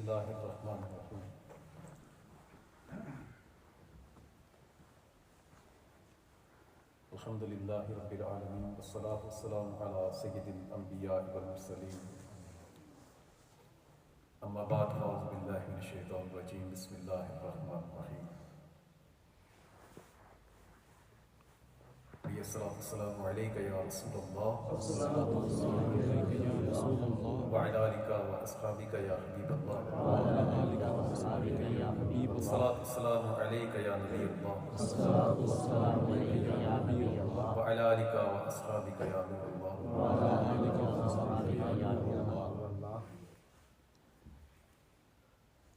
اللہ الرحمن الرحیم الحمد للہ رب العالمین والصلاة والسلام علی سید الانبیاء والمرسلین اما بعد فاعوذ باللہ من الشیطان الرجیم بسم اللہ الرحمن الرحیم الصلاة والسلام علیکہ یا رسول اللہ وعلی آلک واصحابک یا حبیب اللہ الصلاة والسلام علیکہ یا نبی اللہ وعلی آلک واصحابک یا نور اللہ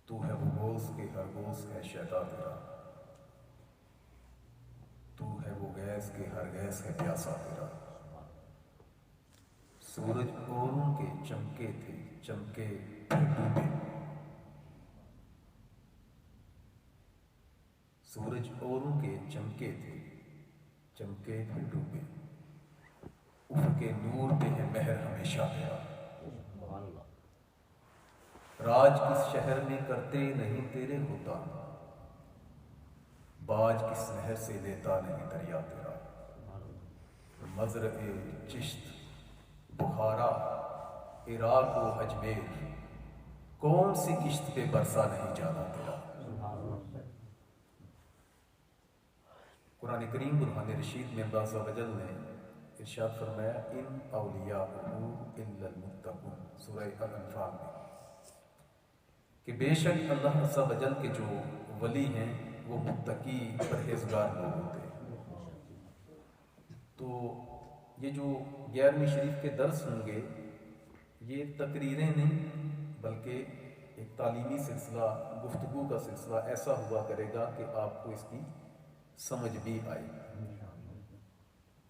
تو ہے وہ گوز کہ ہر گوز ہے شیطان تیرا، تو ہے وہ گیس کہ ہر گیس ہے پیاسا تیرا۔ سورج اوروں کے چمکے تھے چمکے پھر ڈوبے، سورج اوروں کے چمکے تھے چمکے پھر ڈوبے، افق نور پہ ہے مہر ہمیشہ تیرا۔ راج کس شہر میں کرتے نہیں تیرے ہوتا، باج کس نہر سے لیتا نہیں دریا تیرا۔ مزرع چشت بخارا عراق و اجمیر، کون سی کشت پہ برسا نہیں جانا تیرا۔ قرآن کریم برہان رشید میں اللہ عز و جل نے ارشاد فرمایا ان اولیاءہ الا المتقون، سورہ الانفال میں، کہ بے شک اللہ عز و جل کے جو ولی ہیں وہ متقی پرہیزگار لوگ ہوتے ہیں۔ تو یہ جو 11ویں شریف کے درس ہوں گے یہ تقریریں نہیں بلکہ ایک تعلیمی سلسلہ، گفتگو کا سلسلہ ایسا ہوا کرے گا کہ آپ کو اس کی سمجھ بھی آئے۔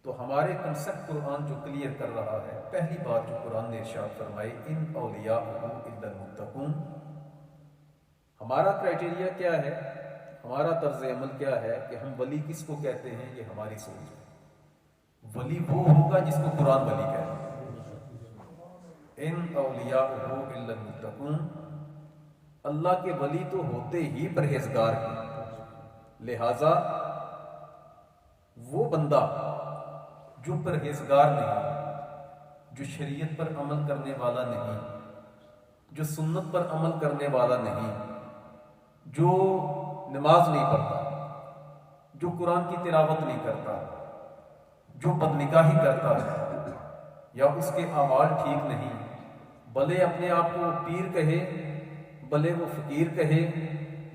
تو ہمارے کنسپٹ قرآن جو کلیئر کر رہا ہے، پہلی بات جو قرآن نے ارشاد فرمائی ان اولیاء الا المتقون، ہمارا کرائٹیریا کیا ہے، ہمارا طرز عمل کیا ہے کہ ہم ولی کس کو کہتے ہیں، یہ ہماری سوچ ہے۔ ولی وہ ہوگا جس کو قرآن ولی کہتے ہیں۔ ان اولیاء الا المتقون، اللہ کے ولی تو ہوتے ہی پرہیزگار ہیں، لہذا وہ بندہ جو پرہیزگار نہیں، جو شریعت پر عمل کرنے والا نہیں، جو سنت پر عمل کرنے والا نہیں، جو نماز نہیں پڑھتا، جو قرآن کی تلاوت نہیں کرتا، جو بدنگاہی کرتا ہے یا اس کے اعمال ٹھیک نہیں، بھلے اپنے آپ کو پیر کہے، بھلے وہ فقیر کہے،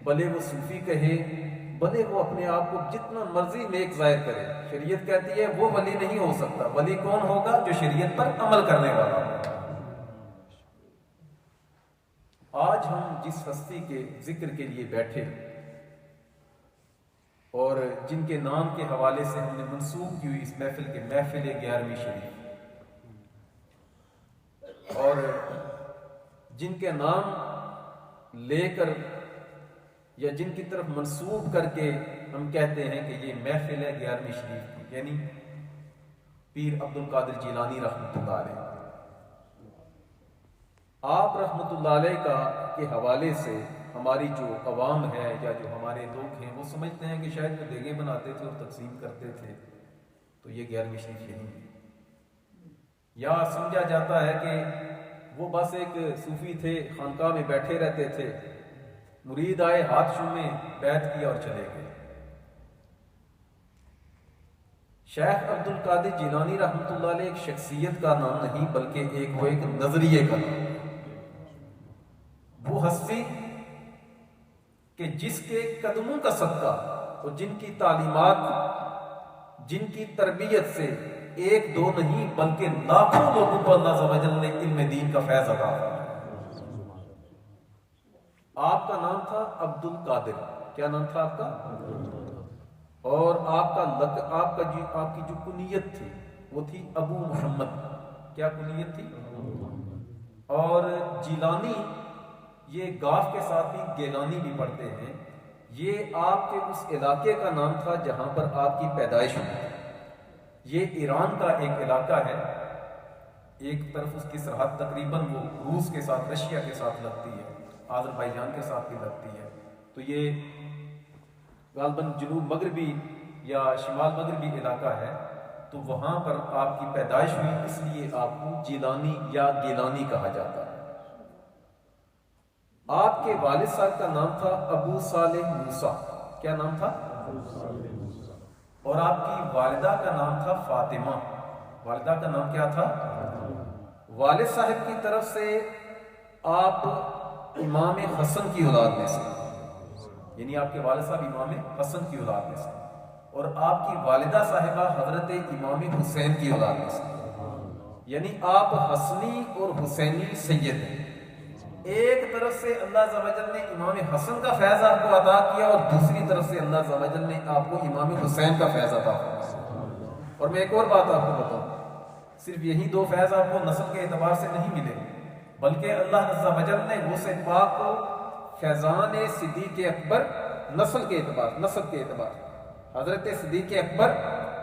بھلے وہ صوفی کہے، بھلے وہ اپنے آپ کو جتنا مرضی نیک ظاہر کرے، شریعت کہتی ہے وہ ولی نہیں ہو سکتا۔ ولی کون ہوگا؟ جو شریعت پر عمل کرنے والا ہوگا۔ آج ہم جس ہستی کے ذکر کے لیے بیٹھے اور جن کے نام کے حوالے سے ہم نے منسوب کی ہوئی اس محفل کے محفل 11ویں شریف، اور جن کے نام لے کر یا جن کی طرف منسوب کر کے ہم کہتے ہیں کہ یہ محفل ہے 11ویں شریف کی، یعنی پیر عبد القادر جیلانی رحمۃ اللہ علیہ، آپ رحمۃ اللہ علیہ کے حوالے سے ہماری جو عوام ہے یا جو ہمارے لوگ ہیں وہ سمجھتے ہیں کہ شاید وہ دیگیں بناتے تھے اور تقسیم کرتے تھے تو یہ 11ویں شریف یہی ہے، یا سمجھا جاتا ہے کہ وہ بس ایک صوفی تھے، خانقاہ میں بیٹھے رہتے تھے، مرید آئے ہاتھ چومے بیعت کیا اور چلے گئے۔ شیخ عبد القادر جیلانی رحمۃ اللہ علیہ ایک شخصیت کا نام نہیں بلکہ وہ ایک نظریے کا نام، وہ ہستی کہ جس کے قدموں کا صدقہ اور جن کی تعلیمات، جن کی تربیت سے ایک دو نہیں بلکہ لاکھوں لوگوں کو اللہ عز و جل نے علم دین کا فیض عطا فرمایا۔ آپ کا نام تھا عبد القادر، کیا نام تھا آپ کا؟ اور آپ کی جو کنیت تھی وہ تھی ابو محمد، کیا کنیت تھی؟ اور جیلانی، یہ گاف کے ساتھ بھی گیلانی بھی پڑھتے ہیں، یہ آپ کے اس علاقے کا نام تھا جہاں پر آپ کی پیدائش ہوئی تھی۔ یہ ایران کا ایک علاقہ ہے، ایک طرف اس کی سرحد تقریباً وہ روس کے ساتھ، رشیا کے ساتھ لگتی ہے، آذربائیجان کے ساتھ بھی لگتی ہے. تو یہ غالباً جنوب مغربی یا شمال مغربی علاقہ ہے. تو وہاں پر آپ کی پیدائش ہوئی، اس لیے آپ کو جیلانی یا گیلانی کہا جاتا ہے. آپ کے والد صاحب کا نام تھا ابو صالح موسیٰ. کیا نام تھا؟ اور آپ کی والدہ کا نام تھا فاطمہ. والدہ کا نام کیا تھا؟ والد صاحب کی طرف سے آپ امام حسن کی اولاد میں سے، یعنی آپ کے والد صاحب امام حسن کی اولاد میں سے، اور آپ کی والدہ صاحبہ حضرت امام حسین کی اولاد میں سے، یعنی آپ حسنی اور حسینی سید ہیں. ایک طرف سے اللہ عز و جل نے امام حسن کا فیض آپ کو عطا کیا، اور دوسری طرف سے اللہ عز و جل نے آپ کو امام حسین کا فیض عطا کیا. اور میں ایک اور بات آپ کو بتاؤں، صرف یہی دو فیض آپ کو نسل کے اعتبار سے نہیں ملے، بلکہ اللہ عز و جل نے غوث پاک کو فیضان صدیق اکبر نسل کے اعتبار حضرت صدیق اکبر،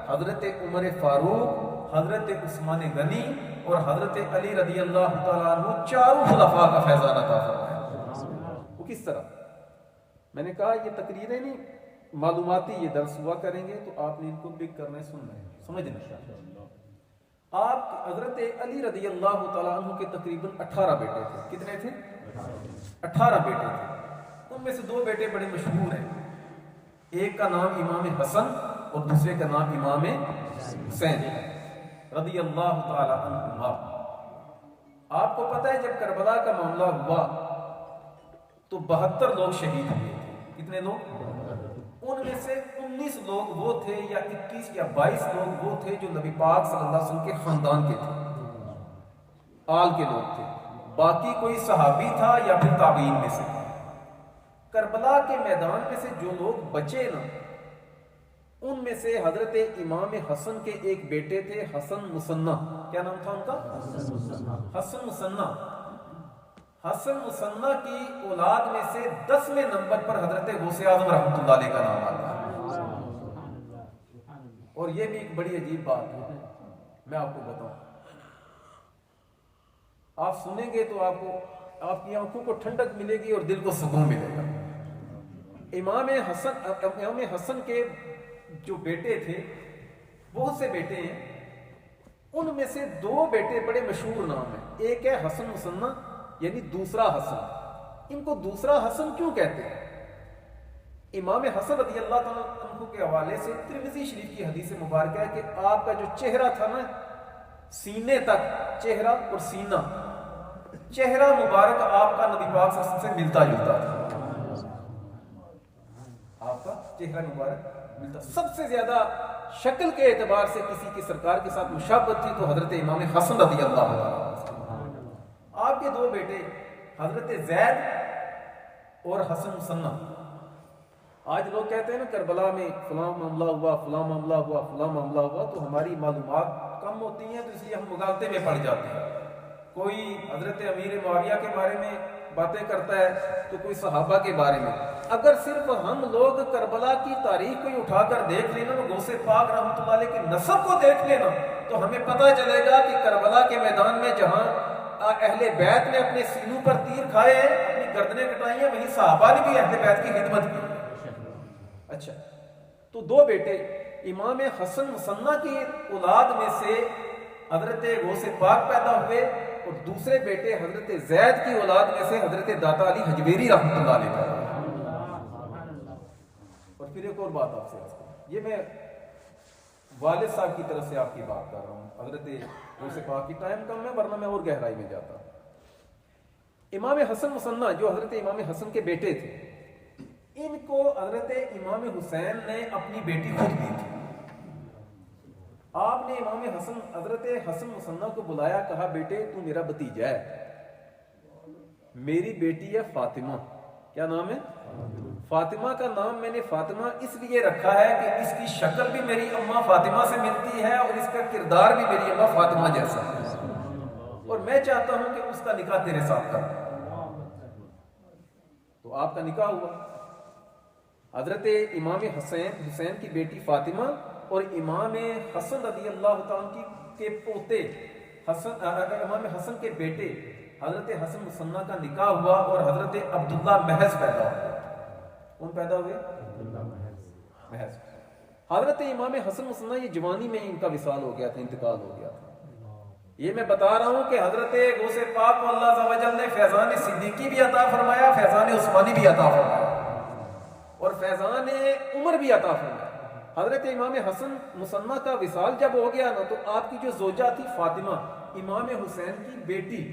حضرت عمر فاروق، حضرت عثمان غنی اور حضرت علی رضی اللہ تعالیٰ عنہ، چاروں خلفاء کا فیضان عطا فرمایا. وہ کس طرح؟ میں نے کہا یہ تقریریں نہیں معلوماتی، یہ درس ہوا کریں گے تو آپ نے ان کو پک کرنا ہے، سننا ہے، سمجھنا. آپ حضرت علی رضی اللہ تعالیٰ عنہ کے تقریباً 18 بیٹے تھے. کتنے تھے؟ 18 بیٹے تھے. ان میں سے 2 بیٹے بڑے مشہور ہیں. ایک کا نام امام حسن اور دوسرے کا نام امام حسین رضی اللہ تعالیٰ عنہما. آپ کو پتہ ہے جب کربلا کا معاملہ ہوا تو 72 لوگ شہید ہوئے تھے. کتنے لوگ؟ ان میں سے 19 لوگ وہ تھے یا 21 یا 22 لوگ وہ تھے جو نبی پاک صلی اللہ علیہ وسلم کے خاندان کے تھے، آل کے لوگ تھے. باقی کوئی صحابی تھا یا پھر تابعین میں سے. کربلا کے میدان میں سے جو لوگ بچے نا، ان میں سے حضرت امام حسن کے ایک بیٹے تھے حسن مثنی. کیا نام تھا ان کا؟ حسن مثنی. حسن مثنی کی اولاد میں سے 10ویں نمبر پر حضرت غوث اعظم رحمۃ اللہ علیہ کا نام آتا ہے. اور یہ بھی ایک بڑی عجیب بات ہے، میں آپ کو بتاؤں. آپ سنیں گے تو آپ کی آنکھوں کو ٹھنڈک ملے گی اور دل کو سکون ملے گا. امام حسن کے جو بیٹے تھے، بہت سے بیٹے ہیں، ان میں سے 2 بیٹے بڑے مشہور نام ہیں. ایک ہے حسن مثنی، یعنی دوسرا حسن. ان کو دوسرا حسن کیوں کہتے ہیں؟ امام حسن رضی اللہ تعالیٰ عنہ کے حوالے سے ترمذی شریف کی حدیث مبارکہ ہے کہ آپ کا جو چہرہ تھا نا، سینے تک چہرہ اور سینہ، چہرہ مبارک آپ کا نبی پاک صلی اللہ علیہ وسلم سے ملتا جلتا تھا. آپ کا چہرہ مبارک ملتا. سب سے زیادہ شکل کے اعتبار سے کسی کی سرکار کے ساتھ مشابہت تھی تو حضرت امام حسن رضی اللہ عنہ. آپ کے 2 بیٹے حضرت زید اور حسن مثنی. آج لوگ کہتے ہیں نا کربلا میں فلاں معاملہ ہوا، فلاں معاملہ ہوا، فلاں معاملہ ہوا، تو ہماری معلومات کم ہوتی ہیں تو اس لیے ہم مغالطے میں پڑ جاتے ہیں. کوئی حضرت امیر معاویہ کے بارے میں باتیں کرتا ہے تو کوئی صحابہ کے بارے میں. اگر صرف ہم لوگ کربلا کی تاریخ کو اٹھا کر دیکھ لینا، غوث پاک رحمۃ اللہ علیہ کے نسب کو دیکھ لینا، تو ہمیں پتہ چلے گا کہ کربلا کے میدان میں جہاں اہل بیت نے اپنے سینوں پر تیر کھائے ہیں، اپنی گردنیں کٹائی ہیں، وہیں صحابہ نے بھی اہل بیت کی خدمت کی. اچھا، تو 2 بیٹے امام حسن مثنی کی اولاد میں سے حضرت غوث پاک پیدا ہوئے، اور دوسرے بیٹے حضرت زید کی اولاد میں سے حضرت داتا علی حجویری رحمۃ اللہ علیہ کا. اور پھر ایک اور بات آپ سے عرض کروں، یہ میں والد صاحب کی طرف سے آپ کی بات کر رہا ہوں. حضرت غوث پاک کی ٹائم کم ہے ورنہ میں اور گہرائی میں جاتا. امام حسن مثنی جو حضرت امام حسن کے بیٹے تھے، ان کو حضرت امام حسین نے اپنی بیٹی خود دی تھی. آپ نے امام حسن حضرت حسن مثنی کو بلایا، کہا بیٹے تو میرا بھتیجا ہے، میری بیٹی ہے فاطمہ. کیا نام ہے؟ فاطمہ کا نام میں نے فاطمہ اس لیے رکھا ہے کہ اس کی شکل بھی میری اماں فاطمہ سے ملتی ہے اور اس کا کردار بھی میری اماں فاطمہ جیسا ہے، اور میں چاہتا ہوں کہ اس کا نکاح تیرے ساتھ کروں. تو آپ کا نکاح ہوا. حضرت امام حسین کی بیٹی فاطمہ اور امام حسن رضی اللہ تعالیٰ کے پوتے امام حسن کے بیٹے حضرت حسن مصنع کا نکاح ہوا اور حضرت عبداللہ محض پیدا ہوئے. کون پیدا ہوئے؟ محض. حضرت امام حسن مصنع یہ جوانی میں ان کا وصال ہو گیا تھا، انتقال ہو گیا تھا. یہ میں بتا رہا ہوں کہ حضرت غوث پاک کو اللہ عز و جل نے فیضان صدیقی بھی عطا فرمایا، فیضان عثمانی بھی عطا فرمایا اور فیضان عمر بھی عطا فرمایا. حضرت امام حسن مصنع کا وصال جب ہو گیا نا تو آپ کی جو زوجہ تھی فاطمہ، امام حسین کی بیٹی،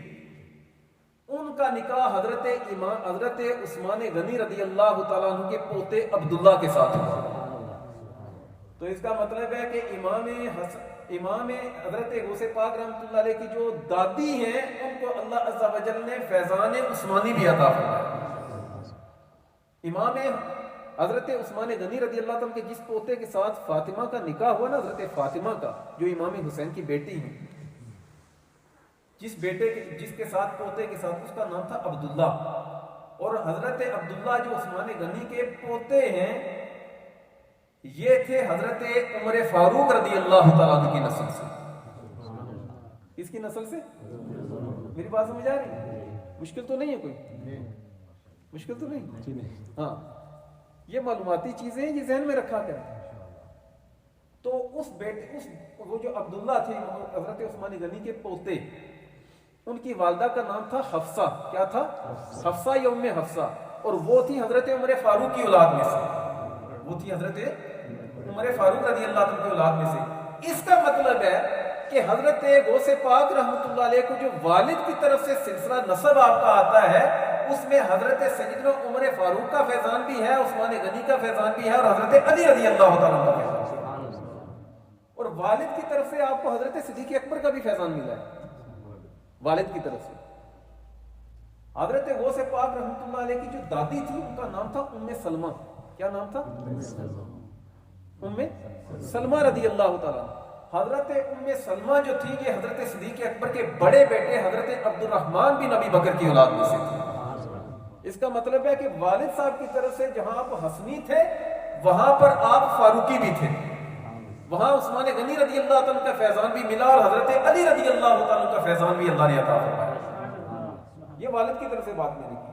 ان کا نکاح حضرت عثمان غنی رضی اللہ تعالیٰ عنہ کے پوتے عبداللہ کے ساتھ ہوا. تو اس کا مطلب ہے کہ امام حضرت غوث پاک رحمۃ اللہ علیہ کی جو دادی ہیں ان کو اللہ عز و جل نے فیضان عثمانی بھی عطا فرمایا. امام حضرت عثمان غنی رضی اللہ عنہ کے جس پوتے کے ساتھ فاطمہ کا نکاح ہوا نا، حضرت فاطمہ کا جو امام حسین کی بیٹی ہے، جس کے ساتھ پوتے کے ساتھ، اس کا نام تھا عبداللہ. اور حضرت عبداللہ جو عثمان غنی کے پوتے ہیں یہ تھے حضرت عمر فاروق رضی اللہ تعالیٰ عنہ کی نسل سے. اس کی نسل سے میری بات سمجھ آ رہی؟ مشکل تو نہیں ہے، کوئی مشکل تو نہیں؟ ہاں، یہ معلوماتی چیزیں ہیں، یہ ذہن میں رکھا کریں. تو وہ جو عبداللہ تھے حضرت عثمان غنی کے پوتے، ان کی والدہ کا نام تھا حفصہ. کیا تھا؟ حفصہ یا ام حفصہ. اور وہ تھی حضرت عمر فاروق کی اولاد میں سے. وہ تھی حضرت عمر فاروق رضی اللہ عنہ کی اولاد میں سے. اس کا مطلب ہے کہ حضرت غوث پاک رحمۃ اللہ علیہ کو جو والد کی طرف سے سلسلہ نسب آپ کا آتا ہے، اس میں حضرت سیدنا عمر فاروق کا فیضان بھی ہے، عثمان غنی کا فیضان بھی ہے، اور حضرت علی رضی اللہ تعالیٰ عنہ کا فیضان بھی ہے. اور والد کی طرف سے آپ کو حضرت صدیق اکبر کا بھی فیضان ملا ہے، والد کی طرف سے. حضرت غوث پاک رحمۃ اللہ علیہ کی جو دادی تھی ان کا نام تھا ام سلمہ. کیا نام تھا؟ ام سلمہ رضی اللہ تعالیٰ. حضرت ام سلمہ جو تھی یہ حضرت صدیق اکبر کے بڑے بیٹے حضرت عبد الرحمن بن ابی بکر کی اولاد میں سے تھی. اس کا مطلب ہے کہ والد صاحب کی طرف سے جہاں آپ حسنی تھے وہاں پر آپ فاروقی بھی تھے، وہاں عثمان غنی رضی اللہ تعالیٰ کا فیضان بھی ملا اور حضرت علی رضی اللہ تعالیٰ کا فیضان بھی اللہ نے عطا فرمایا. یہ والد کی طرف سے بات میں نے کی.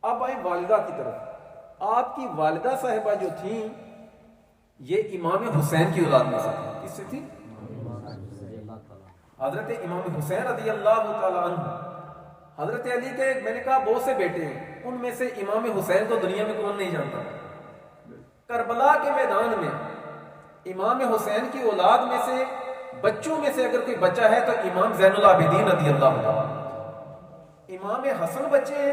اب آئیں والدہ کی طرف. آپ کی والدہ صاحبہ جو تھیں یہ امام حسین کی اولاد میں سے تھی. کس سے تھی؟ حضرت امام حسین رضی اللہ تعالیٰ عنہ. حضرت علی کے میں نے کہا بہت سے بیٹے ہیں، ان میں سے امام حسین کو دنیا میں کون نہیں جانتا. کربلا کے میدان میں امام حسین کی اولاد میں سے بچوں میں سے اگر کوئی بچہ ہے تو امام زین العابدین رضی اللہ عنہ. امام حسن بچے ہیں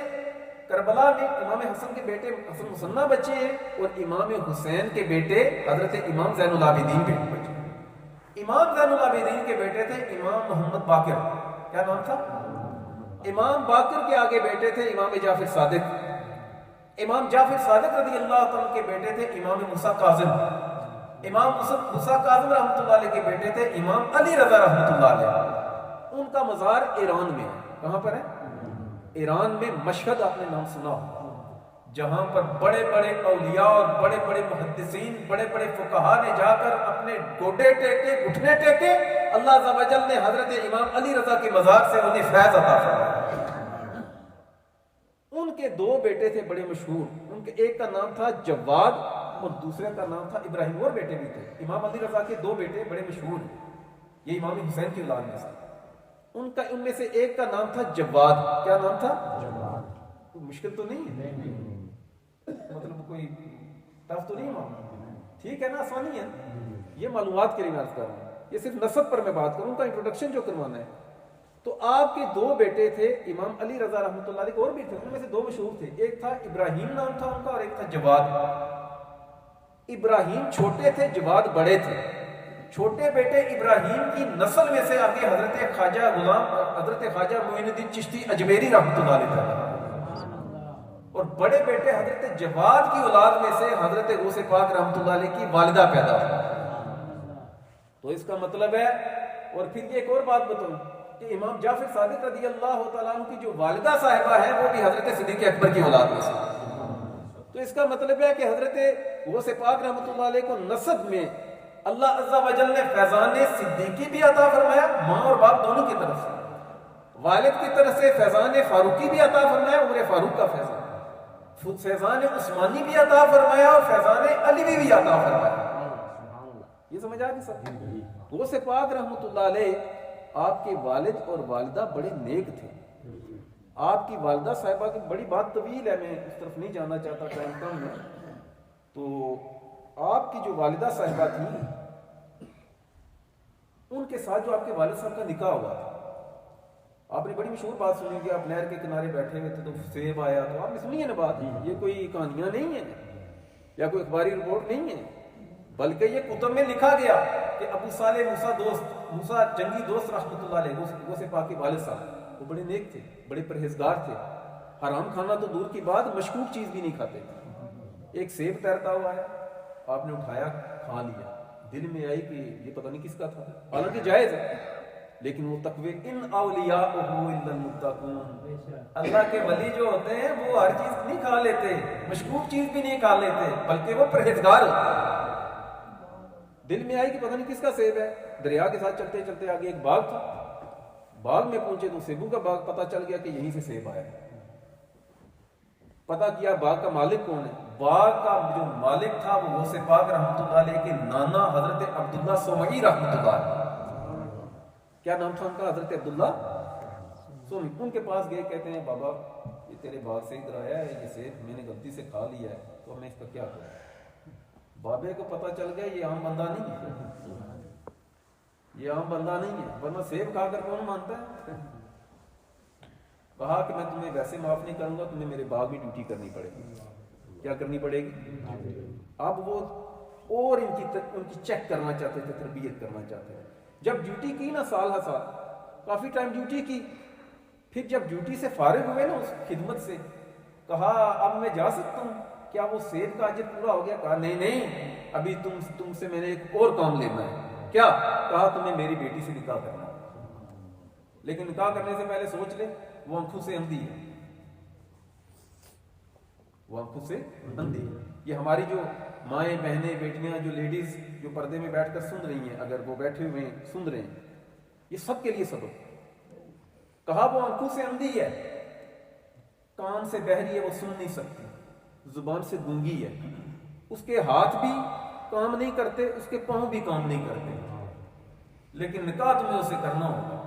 کربلا میں، امام حسن کے بیٹے حسن مصنع بچے ہیں، اور امام حسین کے بیٹے حضرت امام زین العابدین کے بچے. امام زین العابدین کے بیٹے تھے امام محمد باقر. کیا نام تھا؟ امام باقر کے آگے بیٹے تھے امام جعفر صادق. امام جعفر صادق رضی اللہ تعالیٰ کے بیٹے تھے امام موسیٰ کاظم. امام موسیٰ کاظم رحمۃ اللہ علیہ کے بیٹے تھے امام علی رضا رحمۃ اللہ علیہ. ان کا مزار ایران میں ہے. کہاں پر ہے؟ ایران میں مشہد آپ نے نام سنا ہو، جہاں پر بڑے بڑے اولیاء اور بڑے بڑے محدثین، بڑے بڑے فقہا نے جا کر اپنے گوٹے ٹیکے، گھٹنے ٹیکے. اللہ عز و جل نے حضرت امام علی رضا کے مزار سے انہیں فیض عطا فرمایا. ان کے دو بیٹے تھے بڑے مشہور. ان کے ایک کا نام تھا جواد اور دوسرے کا نام تھا ابراہیم. اور بیٹے بھی تھے. امام علی رضا کے دو بیٹے بڑے مشہور ہیں، یہ امام حسین کی اولاد میں سے. ان میں سے ایک کا نام تھا جواد. کیا نام تھا؟ جواد. مشکل تو نہیں ہے، مطلب کوئی ٹف تو نہیں معاملہ، ٹھیک ہے نا، آسانی ہے. یہ معلومات کے لیے میں عرض کر رہا ہوں، یہ صرف نسب پر میں بات کروں کا انٹروڈکشن جو کروانا ہے. تو آپ کے دو بیٹے تھے امام علی رضا رحمۃ اللہ علیہ. اور بھی تھے، ان میں سے دو مشہور تھے. ایک تھا ابراہیم نام تھا ان کا، اور ایک تھا جواد. ابراہیم چھوٹے تھے، جواد بڑے تھے. چھوٹے بیٹے ابراہیم کی نسل میں سے آگے حضرت خواجہ معین الدین چشتی اجمیری رحمۃ اللہ علیہ، اور بڑے بیٹے حضرت جواد کی اولاد میں سے حضرت غوث پاک رحمۃ اللہ علیہ کی والدہ پیدا ہوئی. تو اس کا مطلب ہے. اور پھر یہ ایک اور بات بتاؤں کہ امام جعفر صادق رضی اللہ تعالیٰ عنہ کی جو والدہ صاحبہ ہے وہ بھی حضرت صدیق اکبر کی اولاد میں سے. تو اس کا مطلب ہے کہ حضرت غوث پاک رحمۃ اللہ علیہ کو نسب میں اللہ عز و جل نے فیضان صدیقی بھی عطا فرمایا، ماں اور باپ دونوں کی طرف سے. والد کی طرف سے فیضان فاروقی بھی عطا فرمایا، عمر فاروق کا فیضان، فیضان عثمانی بھی عطا فرمایا اور فیضان علوی بھی عطا فرمایا۔ یہ سمجھ آ گئی سب؟ غوث پاک رحمۃ اللہ علیہ آپ کے والد اور والدہ بڑے نیک تھے۔ آپ کی والدہ صاحبہ کی بڑی بات طویل ہے، میں اس طرف نہیں جانا چاہتا، ٹائم کم ہے۔ تو آپ کی جو والدہ صاحبہ تھی، ان کے ساتھ جو آپ کے والد صاحب کا نکاح ہوا تھا، آپ نے بڑی مشہور بات سنی کہ آپ نہر کے کنارے بیٹھے ہوئے تھے تو سیب آیا، تو آپ نے سنی ہے نا بات، یہ کوئی کہانیاں نہیں ہیں یا کوئی اخباری رپورٹ نہیں ہے، بلکہ یہ کتب میں لکھا گیا کہ ابو صالح موسیٰ جنگی دوست رحمۃ اللہ علیہ، غوث پاک کے والد صاحب، وہ بڑے نیک تھے، بڑے پرہیزگار تھے، حرام کھانا تو دور کی بات، مشکوک چیز بھی نہیں کھاتے تھے۔ ایک سیب تیرتا ہوا ہے، آپ نے اٹھایا، کھا لیا، دل میں آئی کہ یہ پتہ نہیں کس کا تھا، حالانکہ جائز ہے، لیکن وہ تقوی ان اولیاءہ الا المتقون، اللہ کے ولی جو ہوتے ہیں وہ ہر چیز نہیں کھا لیتے، مشکوک چیز بھی نہیں کھا لیتے، بلکہ وہ پرہیزگار ہوتے ہیں۔ دل میں آئی کہ پتہ نہیں کس کا سیب ہے، دریا کے ساتھ چلتے چلتے آگے ایک باغ تھا، باغ میں پہنچے تو سیبوں کا باغ، پتہ چل گیا کہ یہیں سے سیب آیا۔ پتہ کیا باغ کا مالک کون ہے، باغ کا جو مالک تھا وہ غوث پاک رحمۃ اللہ علیہ کے نانا حضرت عبداللہ سومعی رحمۃ اللہ علیہ، کیا نام تھا ان کا، حضرت عبداللہ سومعی۔ ان کے پاس گئے، کہتے ہیں بابا یہ تیرے باغ سے ادھر آیا ہے، یہ سیب میں نے غلطی سے کھا لیا ہے، تو میں اس کا کیا کروں۔ بابے کو پتہ چل گیا یہ عام بندہ نہیں ہے، یہ عام بندہ نہیں ہے، ورنہ سیب کھا کر کون مانتا ہے۔ کہا کہ میں تمہیں ویسے معاف نہیں کروں گا، تمہیں میرے باغ میں ڈیوٹی کرنی پڑے گی۔ کیا کرنی پڑے گی؟ اب وہ اور ان کی چیک کرنا چاہتے تھے، تربیت کرنا چاہتے تھے۔ جب ڈیوٹی کی نا سال ہر سال، کافی ٹائم ڈیوٹی کی، پھر جب ڈیوٹی سے فارغ ہوئے نا اس خدمت سے، کہا اب میں جا سکتا ہوں، کیا وہ سیب کا اجر پورا ہو گیا؟ کہا نہیں نہیں، ابھی تم سے میں نے ایک اور کام لینا ہے۔ کیا؟ کہا تمہیں میری بیٹی سے نکاح کرنا ہے، لیکن نکاح کرنے سے پہلے سوچ لے وہ آنکھوں سے اندھی ہے، وہ آنکھوں سے اندھی ہے۔ یہ ہماری جو مائیں بہنیں بیٹیاں جو لیڈیز جو پردے میں بیٹھ کر سن رہی ہیں، اگر وہ بیٹھے ہوئے ہیں سن رہے ہیں، یہ سب کے لیے سبق۔ کہا وہ آنکھوں سے اندھی ہے، کان سے بہری ہے، وہ سن نہیں سکتی، زبان سے گونگی ہے، اس کے ہاتھ بھی کام نہیں کرتے، اس کے پاؤں بھی کام نہیں کرتے، لیکن نکاح تمہیں اسے کرنا ہوگا۔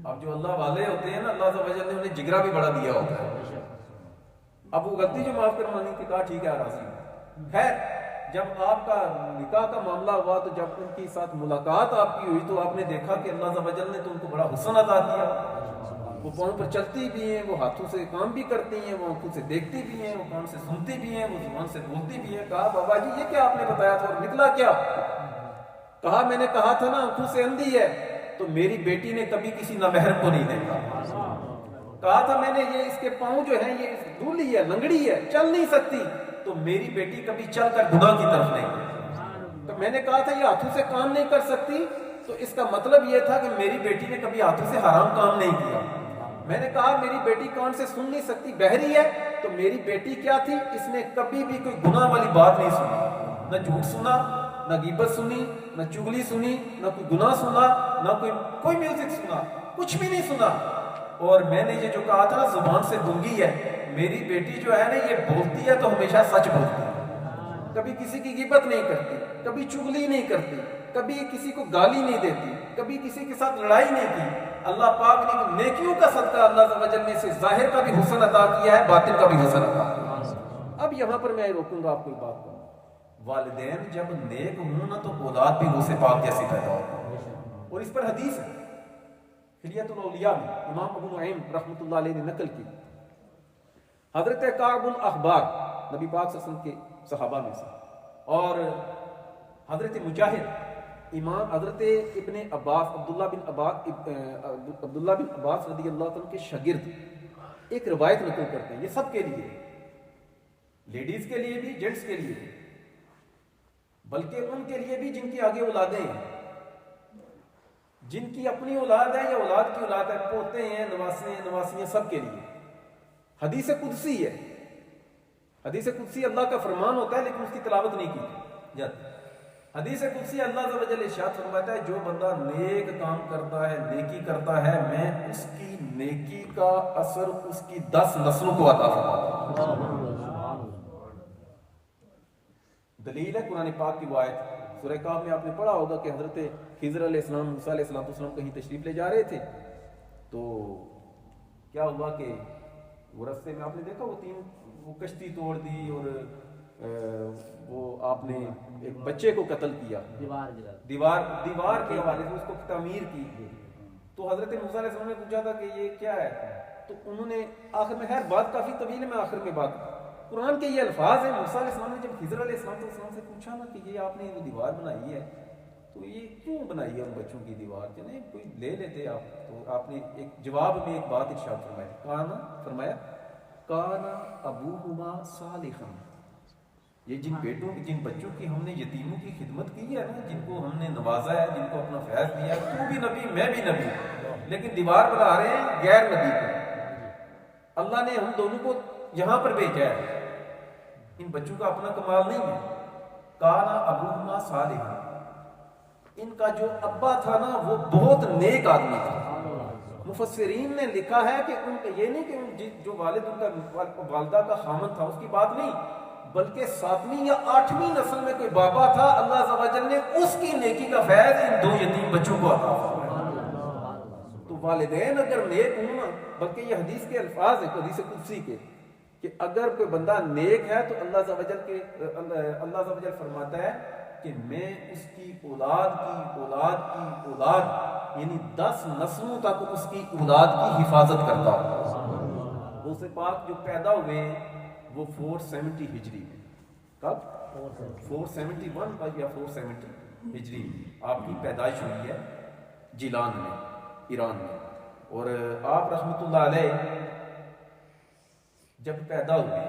اب جو اللہ والے ہوتے ہیں نا، اللہ عز و جل نے انہیں جگرا بھی بڑا دیا ہوتا ہے۔ اب وہ غلطی جو معاف کروانی تھی، کہا ٹھیک ہے راضی ہوں۔ خیر جب آپ کا نکاح کا معاملہ ہوا تو جب ان کے ساتھ ملاقات آپ کی ہوئی تو آپ نے دیکھا کہ اللہ عز و جل نے تو ان کو بڑا حسن عطا کیا، وہ پاؤں پر چلتی بھی ہیں، وہ ہاتھوں سے کام بھی کرتی ہیں، وہ آنکھوں سے دیکھتی بھی ہیں، وہ کان سے سنتی بھی ہیں، وہ زبان سے بولتی بھی ہیں۔ کہا بابا جی یہ کیا آپ نے بتایا تھا اور نکلا کیا؟ کہا میں نے کہا تھا نا آنکھوں سے اندھی ہے، تو میری بیٹی نے کبھی کسی نامحرم کو نہیں دیکھا۔ کہا تھا میں نے یہ اس کے پاؤں جو ہیں یہ دھولی ہے، لنگڑی ہے، چل نہیں سکتی، تو میری بیٹی کبھی چل کر گناہ کی طرف نہیں گئی۔ تو میں نے کہا تھا یہ ہاتھوں سے کام نہیں کر سکتی، تو اس کا مطلب یہ تھا کہ میری بیٹی نے کبھی ہاتھوں سے حرام کام نہیں کیا۔ میں نے کہا میری بیٹی کان سے سن نہیں سکتی، بہری ہے، تو میری بیٹی کیا تھی، اس نے کبھی بھی کوئی گناہ والی بات نہیں سنی، نہ جھوٹ سنا، نہ غیبت سنی، نہ چغلی سنی، نہ کوئی گناہ سنا، نہ کوئی میوزک سنا، کچھ بھی نہیں سنا۔ اور میں نے یہ جو کہا تھا نا زبان سے گونگی ہے، میری بیٹی جو ہے نا یہ بولتی ہے تو ہمیشہ سچ بولتی ہے، کبھی کسی کی غیبت نہیں کرتی، کبھی چغلی نہیں کرتی، کبھی کسی کو گالی نہیں دیتی، کبھی کسی کے ساتھ لڑائی نہیں کی۔ اللہ پاک نے نیکیوں کا صدقہ اللہ عز و جل نے اسے ظاہر کا بھی حسن عطا کیا ہے، باطن کا بھی حسن عطا کیا ہے۔ اب یہاں پر میں روکوں گا آپ کو ایک بات کروں، والدین جب نیک ہوں نا تو اولاد بھی غوث پاک جیسی پیدا ہوتی ہے، اور اس پر حدیث ہے حلیۃ الاولیاء میں امام ابو نعیم رحمۃ اللہ علیہ نے نقل کی، حضرت کعب الاحبار نبی پاک صلی اللہ علیہ وسلم کے صحابہ میں سے، اور حضرت مجاہد امام حضرت ابن عباس عبداللہ بن عباس رضی اللہ عنہ کے شاگرد ایک روایت نقل کرتے ہیں، یہ سب کے لیے، لیڈیز کے لیے بھی، جینٹس کے لیے بھی، بلکہ ان کے لیے بھی جن کی آگے اولادیں ہیں، جن کی اپنی اولاد ہے یا اولاد کی اولاد ہے، پوتے ہیں، نواسے ہیں، نواسیاں، سب کے لیے۔ حدیث قدسی ہے، حدیث قدسی اللہ کا فرمان ہوتا ہے لیکن اس کی تلاوت نہیں کی جاتی۔ حدیث قدسی اللہ عز و جل ارشاد فرماتا ہے جو بندہ نیک کام کرتا ہے، نیکی کرتا ہے، میں اس کی نیکی کا اثر اس کی 10 نسلوں کو عطا فرماتا ہوں۔ دلیل ہے قرآن پاک کی وہ آیت، سورہ کہف میں آپ نے پڑھا ہوگا کہ حضرت خضر علیہ السلام موسیٰ علیہ السلام کہیں تشریف لے جا رہے تھے، تو کیا ہوا کہ وہ رستے میں آپ نے دیکھا وہ کشتی توڑ دی، اور وہ آپ نے ایک بچے کو قتل کیا، دیوار کے حوالے سے اس کو تعمیر کی۔ تو حضرت موسیٰ علیہ السلام نے پوچھا تھا کہ یہ کیا ہے، تو انہوں نے آخر میں، خیر بات کافی طویل ہے، میں آخر میں بات، قرآن کے یہ الفاظ ہیں، موسیٰ علیہ السلام نے جب خضر علیہ السلام سے پوچھا نا کہ یہ آپ نے وہ دیوار بنائی ہے، تو یہ کیوں بنائی ہے ان بچوں کی دیوار، نہیں کوئی لے لیتے آپ، تو آپ نے ایک جواب میں ایک بات ارشاد فرمایا کانا ابوہما صالحا، یہ جن بچوں کی ہم نے یتیموں کی خدمت کی ہے نا، جن کو ہم نے نوازا ہے، جن کو اپنا فیض دیا ہے، تو بھی نبی میں بھی نبی، لیکن دیوار بنا رہے ہیں غیر نبی کو، اللہ نے ہم دونوں کو یہاں پر بھیجا ہے، ان بچوں کا اپنا کمال نہیں ہے۔ کانا ابوہما صالحا، ان کا جو ابا تھا نا وہ بہت نیک آدمی تھا۔ مفسرین نے لکھا ہے کہ ان کا یہ نہیں کہ جو والد ان کا والدہ کا خامن تھا اس کی بات نہیں، بلکہ 7ویں یا 8ویں نسل میں کوئی بابا تھا، اللہ عز و جل نے اس کی نیکی کا فیض ان 2 یتیم بچوں کو عطا فرمایا۔ تو والدین اگر نیک ہوں نا، بلکہ یہ حدیث کے الفاظ ہیں، حدیث قدسی کے، کہ اگر کوئی بندہ نیک ہے تو اللہ عز و جل فرماتا ہے کہ میں اس کی اولاد یعنی 10 نسلوں تک اس کی اولاد کی حفاظت کرتا ہوں۔ غوث پاک جو پیدا ہوئے وہ 470 ہجری میں، کب 471 یا 470 ہجری آپ کی پیدائش ہوئی ہے جیلان میں، ایران میں، اور آپ رحمۃ اللہ علیہ جب پیدا ہوئے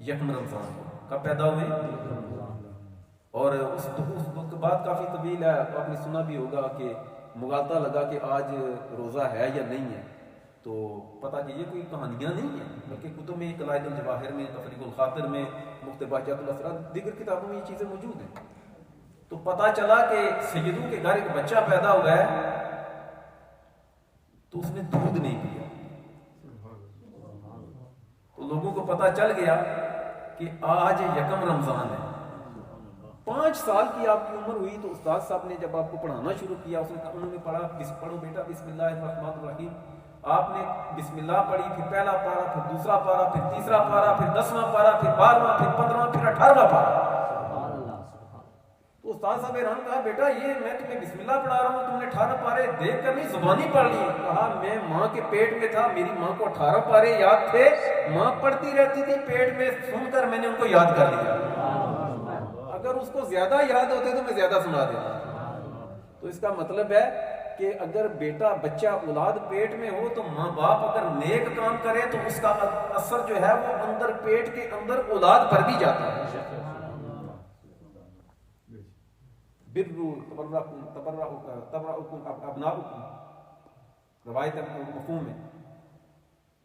یکم رمضان کو، کب پیدا ہوئے، اور اس وقت بعد کافی طویل ہے، آپ نے سنا بھی ہوگا کہ مغالطہ لگا کہ آج روزہ ہے یا نہیں ہے، تو پتہ کہ یہ کوئی کہانیاں نہیں ہیں، بلکہ کتب میں، قلائد الجواہر میں، تفریق الخاطر میں، مقتباسات الاسرار، دیگر کتابوں میں یہ چیزیں موجود ہیں۔ تو پتہ چلا کہ سیدوں کے گھر ایک بچہ پیدا ہوا ہے، تو اس نے دودھ نہیں پیا، تو لوگوں کو پتہ چل گیا کہ آج یکم رمضان ہے۔ 5 سال کی آپ کی عمر ہوئی تو استاد صاحب نے جب آپ کو پڑھانا شروع کیا، انہوں نے پڑھا پڑھو بیٹا بسم اللہ الرحمن الرحیم، آپ نے بسم اللہ پڑھی، پھر پہلا پارا، پھر دوسرا پارا، پھر تیسرا پارا، پھر 10واں پارا، پھر 12واں، پھر 15واں، پھر 18واں پارا۔ تو استاد صاحب حیران، کہا بیٹا یہ میں تمہیں بسم اللہ پڑھا رہا ہوں، تم نے 18 پارے دیکھ کر نہیں زبانی پڑھ لی؟ کہا میں ماں کے پیٹ میں تھا، میری ماں کو 18 پارے یاد تھے، ماں پڑھتی رہتی تھی پیٹ میں، سن کر میں نے ان کو یاد کر لیا، اگر اس کو زیادہ یاد ہوتے تو میں زیادہ سنا دیتا۔ تو اس کا مطلب ہے کہ اگر بچہ اولاد پیٹ میں ہو تو ماں باپ اگر نیک کام کرے تو اس کا اثر جو ہے وہ اندر پیٹ کے اندر اولاد پر بھی جاتا ہے۔ برو تبرؤکم ابناؤکم، روایت مفہوم ہے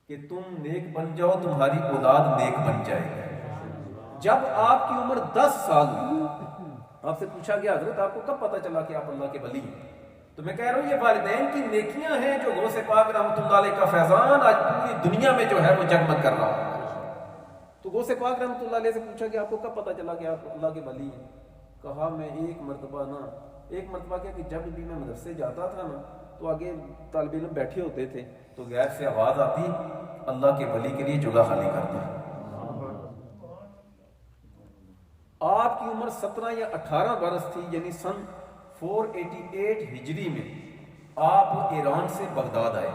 کہ تم نیک بن جاؤ تمہاری اولاد نیک بن جائے گی۔ جب آپ کی عمر 10 سال ہوئی، آپ سے پوچھا گیا حضرت آپ کو کب پتہ چلا کہ آپ اللہ کے ولی ہیں؟ تو میں کہہ رہا ہوں یہ والدین کی نیکیاں ہیں جو غوث پاک رحمۃ اللہ علیہ کا فیضان آج پوری دنیا میں جو ہے وہ جگمگ کر رہا ہے۔ تو غوث پاک رحمۃ اللہ علیہ سے پوچھا کہ آپ کو کب پتہ چلا کہ آپ اللہ کے ولی ہیں؟ کہا میں ایک مرتبہ کیا کہ جب بھی میں مدرسے جاتا تھا نا تو آگے طالب علم بیٹھے ہوتے تھے تو غیر سے آواز آتی اللہ کے ولی کے لیے جگہ خالی کرتا۔ آپ کی عمر 17 یا 18 برس تھی، یعنی سن 488 ہجری میں آپ ایران سے بغداد آئے۔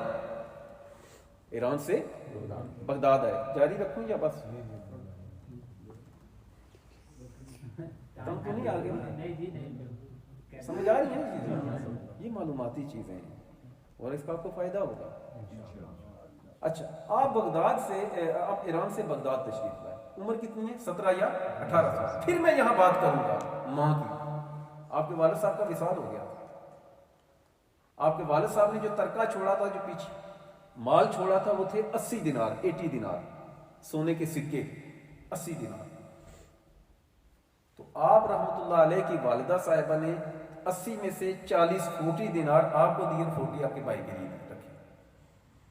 جاری رکھوں یا بس تم تو نہیں آگے سمجھ آ رہی ہیں چیزیں؟ یہ معلوماتی چیزیں ہیں اور اس کا آپ کو فائدہ ہوگا۔ اچھا، آپ ایران سے بغداد تشریف لائے، عمر کتنی ہے؟ 17 یا 18 سال۔ پھر میں یہاں بات کروں گا ماں کی۔ آپ کے والد صاحب کا وصال ہو گیا، آپ کے والد صاحب نے جو ترکہ چھوڑا تھا، جو پیچھے مال چھوڑا تھا وہ تھے 80 دینار، سونے کے سکے 80 دینار۔ تو آپ رحمۃ اللہ علیہ کی والدہ صاحبہ نے 80 میں سے 40 دینار آپ کو دیے، 40 آپ کے بھائی کے لیے رکھی،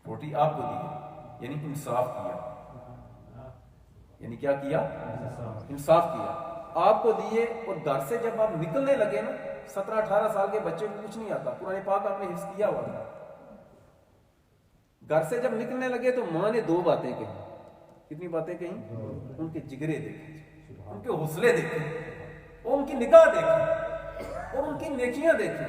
40 آپ کو دیے، یعنی انصاف کیا، یعنی کیا کیا؟ انصاف کیا، آپ کو دیے۔ اور گھر سے جب آپ نکلنے لگے نا، 17-18 سال کے بچے کو کچھ نہیں آتا، قرآن پاک آپ نے حفظ کیا ہوا تھا، گھر سے جب نکلنے لگے تو ماں نے 2 باتیں کہیں۔ کتنی باتیں کہیں؟ ان کے جگرے دیکھیں، ان کے حوصلے دیکھیں، اور ان کی نگاہ دیکھیں، اور ان کی نیکیاں دیکھیں،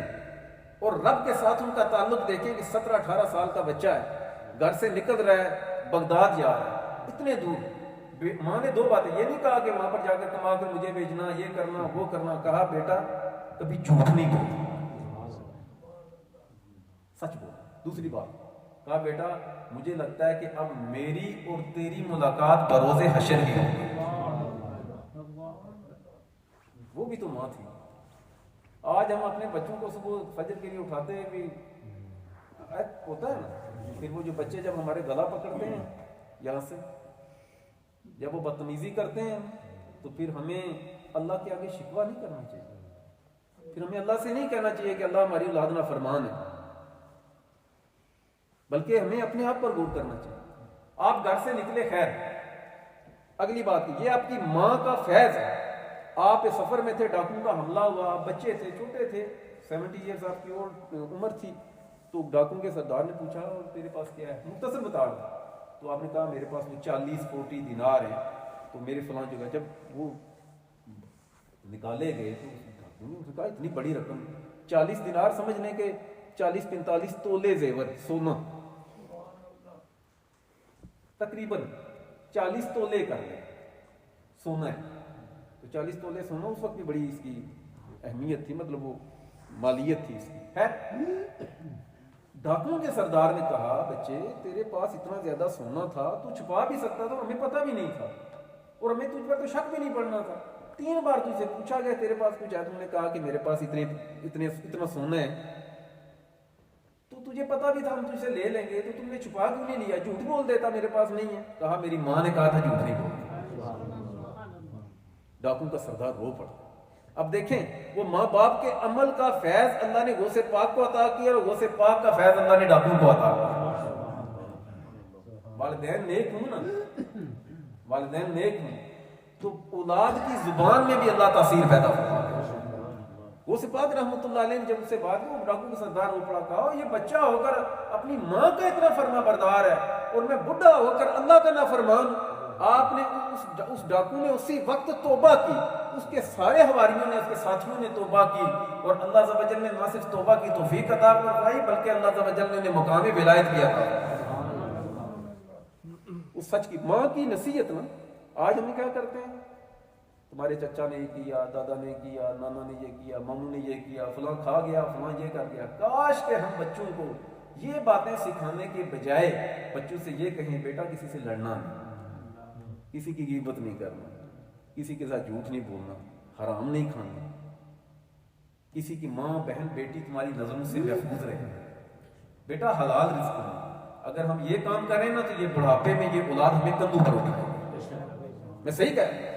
اور رب کے ساتھ ان کا تعلق دیکھیں کہ 17-18 سال کا بچہ ہے، گھر سے نکل رہا ہے، بغداد جا رہا ہے، اتنے دور۔ ماں نے 2 باتیں، یہ نہیں کہا کہ وہاں پر جا کر کما کر مجھے بھیجنا، یہ کرنا وہ کرنا، کہا بیٹا کبھی جھوٹ نہیں بولنا، سچ بول۔ دوسری بات کہا بیٹا مجھے لگتا ہے کہ اب میری اور تیری ملاقات بروز حشر بھی ہوگی۔ وہ بھی تو ماں تھی۔ آج ہم اپنے بچوں کو صبح فجر کے لیے اٹھاتے ہیں بھی ہوتا ہے نا، پھر وہ جو بچے جب ہمارے گلا پکڑتے ہیں یہاں سے، جب وہ بدتمیزی کرتے ہیں، تو پھر ہمیں اللہ کے آگے شکوہ نہیں کرنا چاہیے، پھر ہمیں اللہ سے نہیں کہنا چاہیے کہ اللہ ہماری اولاد نافرمان ہے، بلکہ ہمیں اپنے آپ پر غور کرنا چاہیے۔ آپ گھر سے نکلے خیر، اگلی بات یہ آپ کی ماں کا فیض ہے۔ آپ اس سفر میں تھے، ڈاکو کا حملہ ہوا، آپ بچے تھے، چھوٹے تھے، 70 ایئرز آپ کی عمر تھی، تو ڈاکو کے سردار نے پوچھا تیرے پاس کیا ہے، مختصر بتا دیا، تو آپ نے کہا میرے پاس وہ 40 دینار ہیں، تو میرے فلاں جگہ۔ جب وہ نکالے گئے تو ڈاکو نے کہا اتنی بڑی رقم، 40 دینار سمجھ لیں کہ 40-45 تولے زیور سونا، تقریباً 40 تولے کر لیں سونا ہے، تو 40 تولے سونا اس وقت بھی بڑی اس کی اہمیت تھی، مطلب وہ مالیت تھی اس کی ہے۔ ڈاکوؤں کے سردار نے کہا بچے تیرے پاس اتنا زیادہ سونا تھا، تو چھپا بھی سکتا تھا، ہمیں پتہ بھی نہیں تھا، اور ہمیں تجھ پر تو شک بھی نہیں پڑنا تھا۔ 3 بار تجھ سے پوچھا گیا تیرے پاس کچھ ہے، تم نے کہا کہ میرے پاس اتنا سونا ہے، تو تجھے پتا بھی تھا ہم تجھ سے لے لیں گے، تو تم نے چھپا کیوں نہیں لیا؟ جھوٹ بول دیتا میرے پاس نہیں ہے۔ کہا میری ماں نے کہا تھا جھوٹ نہیں بولتا۔ ڈاکو کا سردار رو پڑا۔ اب دیکھیں وہ ماں باپ کے عمل کا فیض اللہ نے غوث پاک کو عطا کیا، اور غوث پاک کا فیض اللہ نے ڈاکو کو عطا کیا۔ والدین نیک ہوں نا، والدین نیک ہوں تو اولاد کی زبان میں بھی اللہ تاثیر پیدا فرماتا ہے۔ غوث پاک رحمۃ اللہ علیہ نے جب اس سے بات کی، وہ ڈاکو کا سردار رو پڑا، کہا یہ بچہ ہو کر اپنی ماں کا اتنا فرما بردار ہے، اور میں بڈھا ہو کر اللہ کا نافرمان ہوں۔ آپ نے اس ڈاکو نے اسی وقت توبہ کی، اس کے سارے حواریوں نے، اس کے ساتھیوں نے توبہ کی، اور اللہ عز و جل نے نہ صرف توبہ کی توفیق عطا فرمائی بلکہ اللہ عز و جل نے انہیں مقام ولایت بھی عطا فرمایا۔ اس سچ کی ماں کی نصیحت نا، آج ہم کیا کرتے ہیں، تمہارے چچا نے یہ کیا، دادا نے کیا، نانا نے یہ کیا، ماموں نے یہ کیا، فلاں کھا گیا، فلاں یہ کر گیا۔ کاش کہ ہم بچوں کو یہ باتیں سکھانے کے بجائے بچوں سے یہ کہیں بیٹا کسی سے لڑنا نہیں، کسی کی غیبت نہیں کرنا، کسی کے ساتھ جھوٹ نہیں بولنا، حرام نہیں کھانا، کسی کی ماں بہن بیٹی تمہاری نظروں سے محفوظ رہے، بیٹا حلال رزق میں۔ اگر ہم یہ کام کریں نا تو یہ بڑھاپے میں یہ اولاد ہمیں کندھوں پر اٹھائے۔ میں صحیح کہہ رہا ہوں؟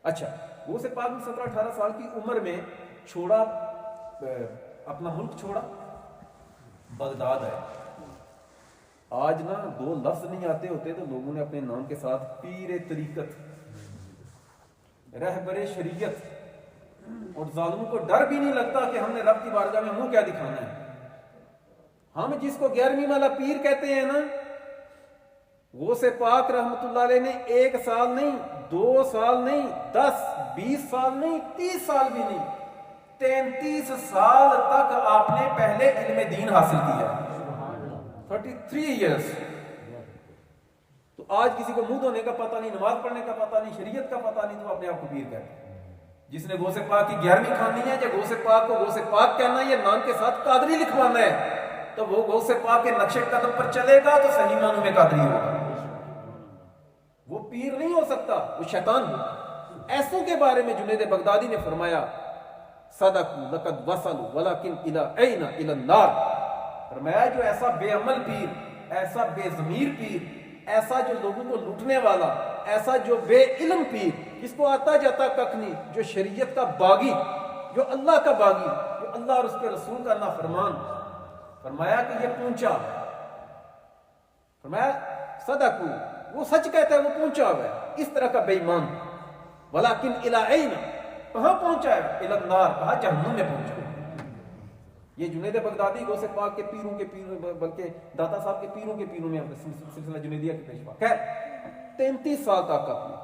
اچھا وہ سے پاک 17-18 سال کی عمر میں چھوڑا، اپنا ملک چھوڑا، بغداد ہے۔ آج نا 2 لفظ نہیں آتے ہوتے تو لوگوں نے اپنے نام کے ساتھ پیر طریقت، رہبر شریعت، اور ظالموں کو ڈر بھی نہیں لگتا کہ ہم نے رب کی بارگاہ میں منہ کیا دکھانا ہے۔ ہم جس کو 11ویں والا پیر کہتے ہیں نا، غوث پاک رحمت اللہ علیہ نے 1 سال نہیں، 2 سال نہیں، 10-20 سال نہیں، 30 سال بھی نہیں، 33 سال تک آپ نے پہلے علم دین حاصل کیا، 33 ایئرس۔ تو آج کسی کو منہ دھونے کا پتہ نہیں، نماز پڑھنے کا پتہ نہیں، شریعت کا پتہ نہیں، تو اپنے آپ کو پیر کہتے ہیں۔ جس نے غوث پاک کی 11ویں کھانی ہے، یا غوث پاک کو غوث پاک کہنا ہے، یا نام کے ساتھ قادری لکھوانا ہے، تو وہ غوث پاک کے نقش قدم پر چلے گا تو صحیح معنوں میں قادری ہوگا، وہ پیر نہیں ہو سکتا، وہ شیطان ہوگا۔ ایسوں کے بارے میں جنید بغدادی نے فرمایا صدقوا لقد وصلوا ولكن الى النار، فرمایا جو ایسا بے عمل پیر، ایسا بے ضمیر پیر، ایسا جو لوگوں کو لوٹنے والا، ایسا جو بے علم پیر، جس کو آتا جاتا ککھ نہیں، جو شریعت کا باغی، جو اللہ کا باغی، جو اللہ اور اس کے رسول کا نافرمان، فرمایا کہ یہ پہنچا، فرمایا صدقو، وہ سچ کہتا ہے، وہ پہنچا ہوا ہے، اس طرح کا بے ایمان، ولیکن الی این، کہاں پہنچا ہے؟ الی النار، کہا جہنم میں پہنچا ہے۔ یہ جنید بغدادی غوث پاک کے پیروں بلکہ داتا صاحب کے پیروں میں سلسلہ جنیدیہ کے پیشوا، خیر 33 سال تک آپ نے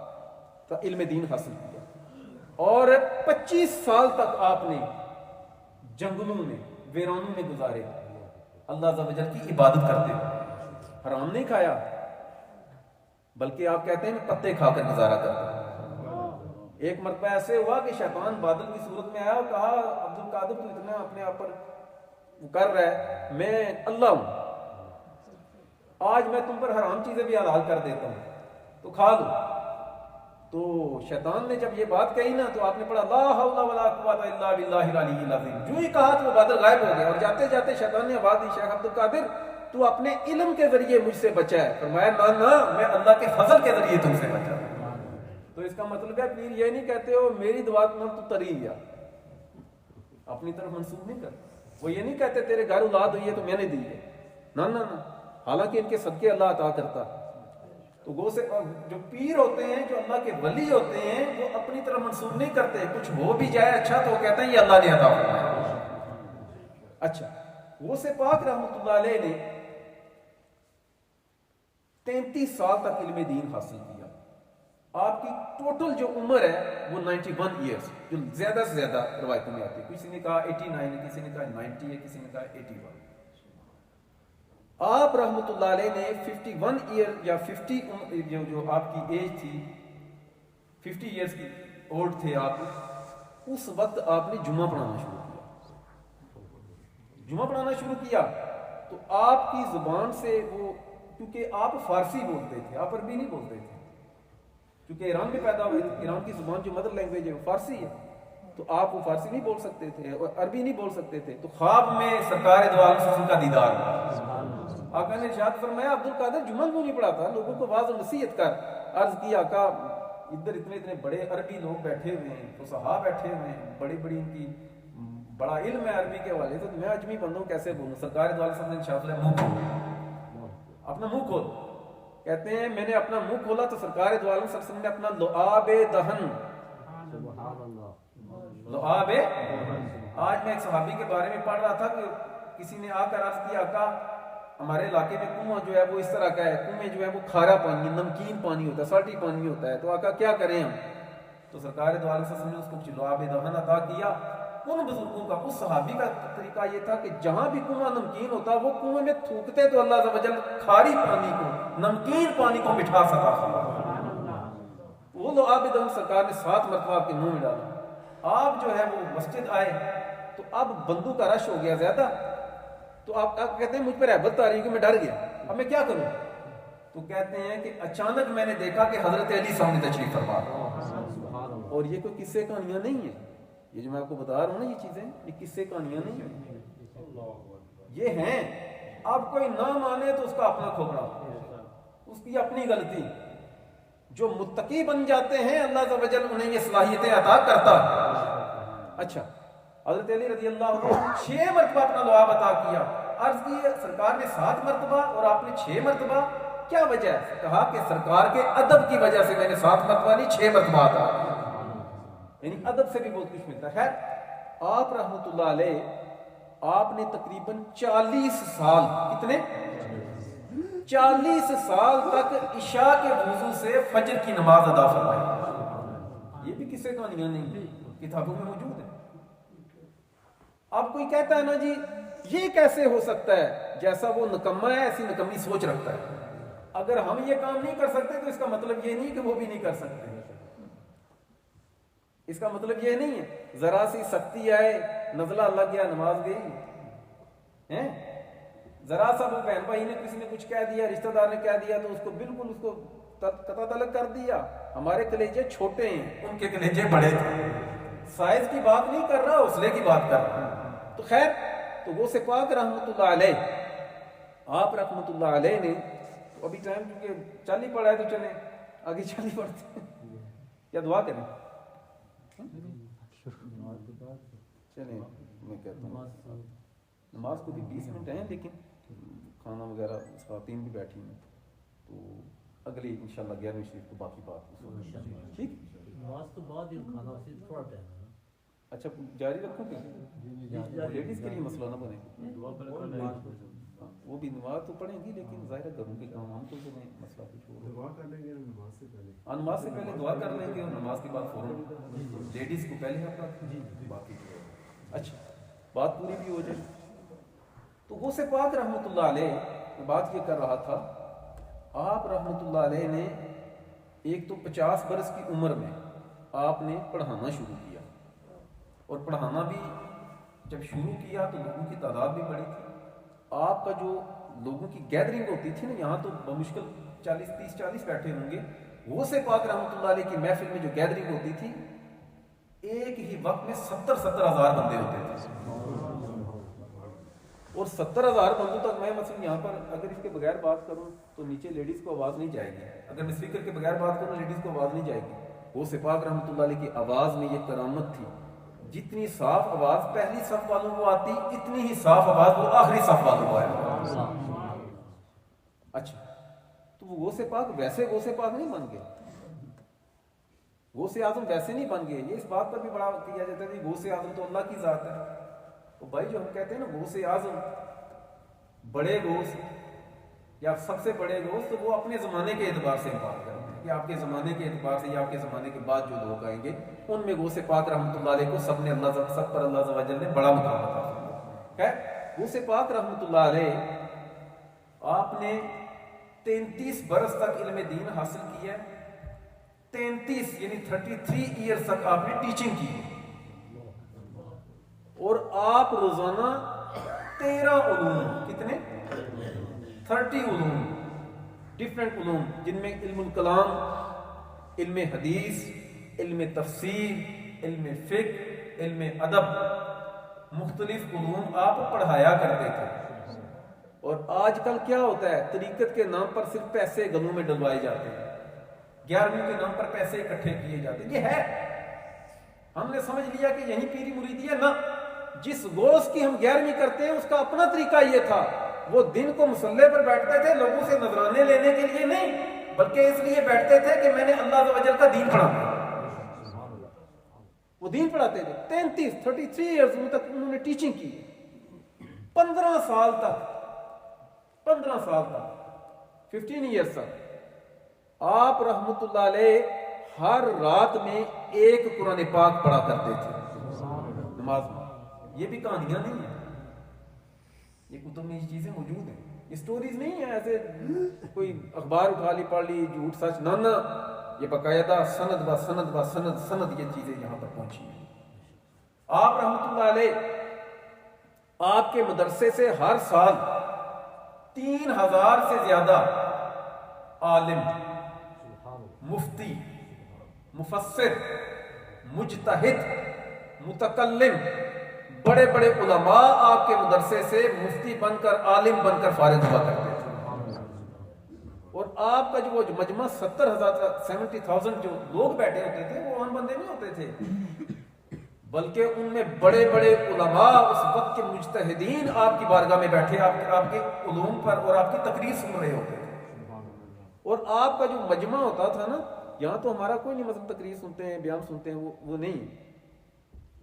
علم دین حاصل کیا، اور 25 سال تک آپ نے جنگلوں میں، ویرانوں میں گزارے، اللہ عز و جل کی عبادت کرتے ہوئے، حرام نہیں کھایا، بلکہ آپ کہتے ہیں پتے کھا کر گزارا کرتا۔ ایک مرتبہ ایسے ہوا کہ شیطان بادل کی صورت میں آیا اور کہا عبد القادر تو اتنا اپنے آپ پر کر رہا ہے، میں اللہ ہوں، آج میں تم پر حرام چیزیں بھی حلال کر دیتا ہوں تو کھا لو۔ تو شیطان نے جب یہ بات کہی نا تو آپ نے پڑھا لا حول ولا قوت الا باللہ العلی العظیم، جو ہی کہا تو وہ بادل غائب ہو گیا، اور جاتے جاتے شیطان نے آواز دی شیخ عبد القادر تو اپنے علم کے ذریعے مجھ سے بچا ہے، فرمایا نہ میں اللہ کے فضل کے ذریعے تم سے بچا۔ تو اس کا مطلب ہے پیر یہ نہیں کہتے ہو میری دعا تو تری گیا، اپنی طرف منسوخ نہیں کرتے، وہ یہ نہیں کہتے تیرے گھر اولاد ہوئی ہے تو میں نے دی ہے، نہ، حالانکہ ان کے صدقے اللہ عطا کرتا۔ تو وہ سے جو پیر ہوتے ہیں، جو اللہ کے ولی ہوتے ہیں، وہ اپنی طرف منسوخ نہیں کرتے، کچھ ہو بھی جائے اچھا تو وہ کہتے ہیں یہ اللہ نے عطا فرمایا۔ اچھا، وہ سے پاک رحمۃ اللہ علیہ نے 33 سال تک علم دین حاصل کیا، آپ کی ٹوٹل جو عمر ہے وہ 91 ایئرس، جو زیادہ سے زیادہ روایتوں میں آتی ہے، کسی نے کہا 89 ہے، کسی نے کہا 90 ہے، کسی نے کہا 81۔ آپ رحمۃ اللہ علیہ نے 51 ایئر یا 50 جو آپ کی ایج تھی، 50 ایئرس کی اولڈ تھے آپ، اس وقت آپ نے جمعہ پڑھانا شروع کیا۔ تو آپ کی زبان سے وہ، کیونکہ آپ فارسی بولتے تھے، آپ عربی نہیں بولتے تھے، کیونکہ ایران میں پیدا ہوئے تھے، ایران کی زبان جو مدر لینگویج ہے وہ فارسی ہے، تو آپ وہ فارسی نہیں بول سکتے تھے اور عربی نہیں بول سکتے تھے۔ تو خواب میں سرکار دو عالم صلی اللہ علیہ وسلم کا دیدار ہوا، آقا نے ارشاد فرمایا عبد القادر جمعہ کیوں نہیں پڑھاتا، لوگوں کو واعظ و نصیحت کر۔ عرض کی آقا ادھر اتنے بڑے عربی لوگ بیٹھے ہوئے ہیں، فصحاء بیٹھے ہوئے ہیں، بڑی ان کی بڑا علم ہے عربی کے حوالے سے، تو میں اجمی بندوں کیسے بولوں؟ سرکار دو عالم صلی اللہ علیہ وسلم نے منہ کھول، اپنا منہ کھول، کہتے ہیں میں نے اپنا منہ کھولا تو سرکار دو عالم صلی اللہ علیہ وسلم نے اپنا لعاب دہن، لعاب، آج میں ایک صحابی کے بارے میں پڑھ رہا تھا کہ کسی نے آ کر عرض کیا آقا ہمارے علاقے میں کنواں جو ہے وہ اس طرح کا ہے، کنویں جو ہے وہ کھارا پانی ہے، نمکین پانی ہوتا ہے، سالٹی پانی ہوتا ہے، تو آقا کیا کریں ہم؟ تو سرکار دو عالم صلی اللہ علیہ وسلم نے اس کو لعاب دہن عطا کیا۔ ان بزرگوں کا، اس صحابی کا طریقہ یہ تھا کہ جہاں بھی کنواں نمکین ہوتا وہ کنویں میں تھوکتے تو اللہ عز و جل کھاری پانی کو، نمکین پانی کو مٹھا سکا تھا۔ وہ لعاب دہن سرکار نے 7 مرتبہ آپ کے منہ میں ڈالا۔ آپ جو ہے وہ مسجد آئے تو اب بندوں کا رش ہو گیا زیادہ، تو آپ کہتے ہیں مجھ پر رہبت آ رہی ہے کہ میں ڈر گیا، اب میں کیا کروں؟ تو کہتے ہیں کہ اچانک میں نے دیکھا کہ حضرت علی سامنے تشریف فرما رہے، اور یہ کوئی قصے کہانیاں نہیں ہیں، یہ جو میں آپ کو بتا رہا ہوں نا یہ چیزیں، یہ قصے کہانیاں نہیں ہیں، یہ ہیں۔ اب کوئی نہ مانے تو اس کا اپنا کھوپڑا، اس کی اپنی غلطی۔ جو متقی بن جاتے ہیں اللہ عز و جل انہیں یہ صلاحیتیں عطا کرتا ہے۔ اچھا، حضرت علی رضی اللہ عنہ 6 مرتبہ اپنا لعاب عطا کیا۔ عرض کی سرکار نے 7 مرتبہ اور آپ نے 6 مرتبہ، کیا وجہ ہے؟ کہا کہ سرکار کے ادب کی وجہ سے میں نے 7 مرتبہ نہیں 6 مرتبہ عطا کیا، یعنی ادب سے بھی بہت کچھ ملتا ہے۔ خیر، آپ رحمۃ اللہ علیہ، آپ نے تقریباً 40 سال، کتنے؟ 40 سال تک عشاء کے وضو سے فجر کی نماز ادا فرمائی۔ یہ بھی قصے کہانیاں نہیں، کتابوں میں موجود ہے۔ اب کوئی کہتا ہے نا جی یہ کیسے ہو سکتا ہے، جیسا وہ نکما ہے ایسی نکمی سوچ رکھتا ہے۔ اگر ہم یہ کام نہیں کر سکتے تو اس کا مطلب یہ نہیں کہ وہ بھی نہیں کر سکتے، اس کا مطلب یہ نہیں ہے ذرا سی سختی آئے، نزلہ لگ گیا، نماز گئی، ذرا سا وہ بہن بھائی نے کسی نے کچھ کہہ دیا، رشتہ دار نے کہہ دیا تو اس کو بالکل اس کو قطع تعلق کر دیا۔ ہمارے کلیجے چھوٹے ہیں، ان کے کلیجے بڑے تھے، سائز کی بات نہیں کر رہا، حوصلے کی بات کر رہا۔ تو خیر، تو وہ سے پاک رحمۃ اللہ علیہ، آپ رحمۃ اللہ علیہ نے، ابھی ٹائم کیونکہ چل ہی پڑا ہے تو چلیں آگے چل ہی پڑتے ہیں، یا دعا کریں؟ چلیں میں کہتا ہوں نماز کو بھی 20 منٹ ہیں، لیکن کھانا وغیرہ خواتین بھی بیٹھی ہیں، تو اگلی انشاءاللہ 11ویں شریف کو باقی بات ٹھیک نماز تو بعد ہی کھانا سے تھوڑا ٹائم ہے. اچھا جاری رکھوں کہ لیڈیز کے لیے مسئلہ نہ بنے. وہ بھی نماز تو پڑھیں گی، لیکن ظاہر ہے گھروں کے کام ہم تو مسئلہ کچھ ہو دعا کر لیں گے نماز سے پہلے. نماز سے پہلے دعا کر لیں گے، اور نماز کے بعد فوراً لیڈیز کو پہلے آپ رکھیں باقی. اچھا بات پوری بھی ہو جائے. تو غوث پاک رحمۃ اللہ علیہ بات یہ کر رہا تھا، آپ رحمۃ اللہ علیہ نے ایک تو 50 برس کی عمر میں آپ نے پڑھانا شروع کیا، اور پڑھانا بھی جب شروع کیا تو لوگوں کی تعداد بھی بڑی تھی. آپ کا جو لوگوں کی گیدرنگ ہوتی تھی نا، یہاں تو بمشکل 30-40 بیٹھے ہوں گے. غوث پاک رحمۃ اللہ علیہ کی محفل میں جو گیدرنگ ہوتی تھی، ایک ہی وقت میں 70 ہزار بندے ہوتے تھے. اور 70,000 بندوں تک میں مثلا یہاں پر اگر اس کے بغیر بات کروں تو نیچے لیڈیز کو آواز نہیں جائے گی. اگر میں اسپیکر کے بغیر بات کروں لیڈیز کو آواز نہیں جائے گی. غوث پاک رحمۃ اللہ علیہ کی آواز میں یہ کرامت تھی، جتنی صاف آواز پہلی صف والوں کو آتی، اتنی ہی صاف آواز وہ آخری صف والوں کو آئے. اچھا تو وہ غوث پاک ویسے غوث پاک نہیں بن گئے، غوث اعظم ویسے نہیں بن گئے. یہ اس بات پر بھی بڑا کیا جاتا ہے کہ غوث اعظم تو اللہ کی ذات ہے. تو بھائی جو ہم کہتے ہیں نا غوث اعظم بڑے غوث یا سب سے بڑے غوث، تو وہ اپنے زمانے کے اعتبار سے بات کرتے ہیں کہ آپ کے زمانے کے اعتبار سے یا آپ کے زمانے کے بعد جو لوگ آئیں گے ان میں غوث پاک رحمۃ اللہ علیہ کو سب پر اللہ عز و جل نے بڑا مقام عطا کیا. غوث پاک رحمۃ اللہ علیہ آپ نے 33 برس تک علم دین حاصل کیا. 33 یعنی 33 ایئرز تک آپ نے ٹیچنگ کی، اور آپ روزانہ 13 علوم، کتنے 30 علوم، ڈفرینٹ علوم، جن میں علم الکلام، علم حدیث، علم تفسیر، علم فقہ، علم ادب، مختلف علوم آپ پڑھایا کرتے تھے. اور آج کل کیا ہوتا ہے، طریقت کے نام پر صرف پیسے گلوں میں ڈلوائے جاتے ہیں، 11ویں کے نام پر پیسے اکٹھے کیے جاتے ہیں. یہ ہے ہم نے سمجھ لیا کہ یہی پیری مریدی ہے. نہ، جس غوث کی ہم 11ویں کرتے ہیں اس کا اپنا طریقہ یہ تھا. وہ دن کو مصلے پر بیٹھتے تھے لوگوں سے نذرانے لینے کے لیے نہیں، بلکہ اس لیے بیٹھتے تھے کہ میں نے اللہ عز و جل کا دین پڑھا. وہ دین پڑھاتے تھے. 33 ایئرز تک انہوں نے ٹیچنگ کی. 15 سال تک 15 ایئرز تک آپ رحمت اللہ علیہ ہر رات میں ایک قرآن پاک پڑھا کرتے تھے نماز میں. یہ بھی کہانیاں نہیں ہیں، یہ کتب میں یہ چیزیں موجود ہیں، یہ سٹوریز نہیں ہیں ایسے کوئی اخبار اٹھا لی پڑھ لی جھوٹ سچ. نہ یہ باقاعدہ سند با سند یہ چیزیں یہاں پر پہنچی ہیں. آپ رحمت اللہ علیہ آپ کے مدرسے سے ہر سال 3000 سے زیادہ عالم، مفتی، مفسر، مجتہد، متکلم، بڑے بڑے علماء آپ کے مدرسے سے مفتی بن کر، عالم بن کر فارغ ہوا کرتے تھے. اور آپ کا جو مجمع 70,000 جو لوگ بیٹھے ہوتے تھے وہ عام بندے نہیں ہوتے تھے، بلکہ ان میں بڑے بڑے علماء اس وقت کے مجتہدین آپ کی بارگاہ میں بیٹھے آپ کے علوم پر اور آپ کی تقریر سن رہے ہوتے تھے. اور آپ کا جو مجمع ہوتا تھا نا، یہاں تو ہمارا کوئی نہیں مثلا تقریر سنتے ہیں، بیان سنتے ہیں، وہ نہیں.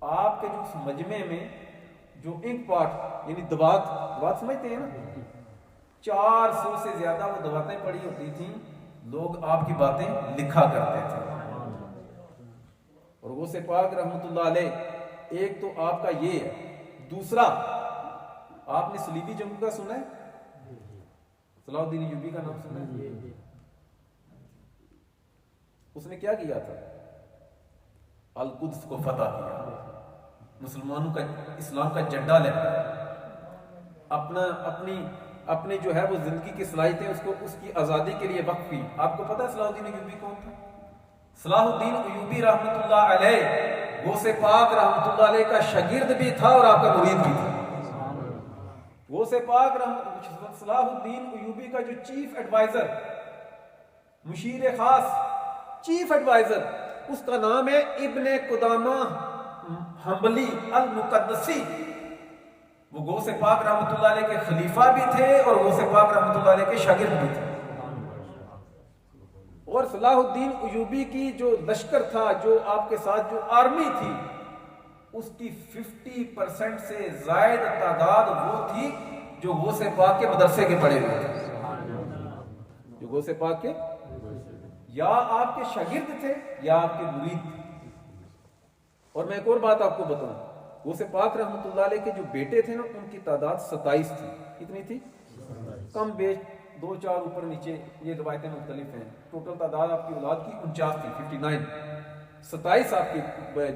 آپ کے جو اس مجمع میں جو انک پاٹ یعنی دوات سمجھتے ہیں نا، 400 سے زیادہ وہ دواتیں پڑی ہوتی تھیں. لوگ آپ کی باتیں لکھا کرتے تھے. اور غوث پاک رحمت اللہ علیہ ایک تو آپ کا یہ ہے. دوسرا، آپ نے صلیبی جنگ کا سنا ہے؟ صلاح الدین ایوبی کا نام سنا ہے؟ اس نے کیا کیا تھا؟ القدس کو فتح کیا، مسلمانوں کا، اسلام کا جھنڈا لہرایا، اپنی جو ہے وہ زندگی کی صلاحیتیں اس کی آزادی کے لیے وقف کی. آپ کو پتہ ہے صلاح الدین ایوبی کون تھا؟ صلاح الدین ایوبی رحمت اللہ علیہ غوث پاک رحمت اللہ علیہ کا شاگرد بھی تھا اور آپ کا مرید بھی تھا. غوث پاک صلاح الدین ایوبی کا جو چیف ایڈوائزر، مشیر خاص، چیف ایڈوائزر اس کا نام ہے ابن قدامہ حنبلی المقدسی. وہ غوث پاک رحمۃ اللہ علیہ کے خلیفہ بھی تھے اور غوث پاک رحمۃ اللہ علیہ کے شاگرد بھی تھے. اور صلاح الدین ایوبی کی جو لشکر تھا، جو آپ کے ساتھ جو آرمی تھی، اس کی 50% سے زائد تعداد وہ تھی جو غوث پاک کے مدرسے کے پڑھے ہوئے تھے. جو غوث پاک کے یا آپ کے شاگرد تھے یا آپ کے مرید تھے. اور میں ایک اور بات آپ کو بتاؤں، غوث پاک رحمۃ اللہ علیہ کے جو بیٹے تھے نا، ان کی تعداد 27 تھی. کتنی تھی؟ کم بیش 2-4 اوپر نیچے، یہ روایتیں مختلف ہیں. ٹوٹل تعداد آپ کی اولاد کی 49 تھی، 59. 27 آپ کی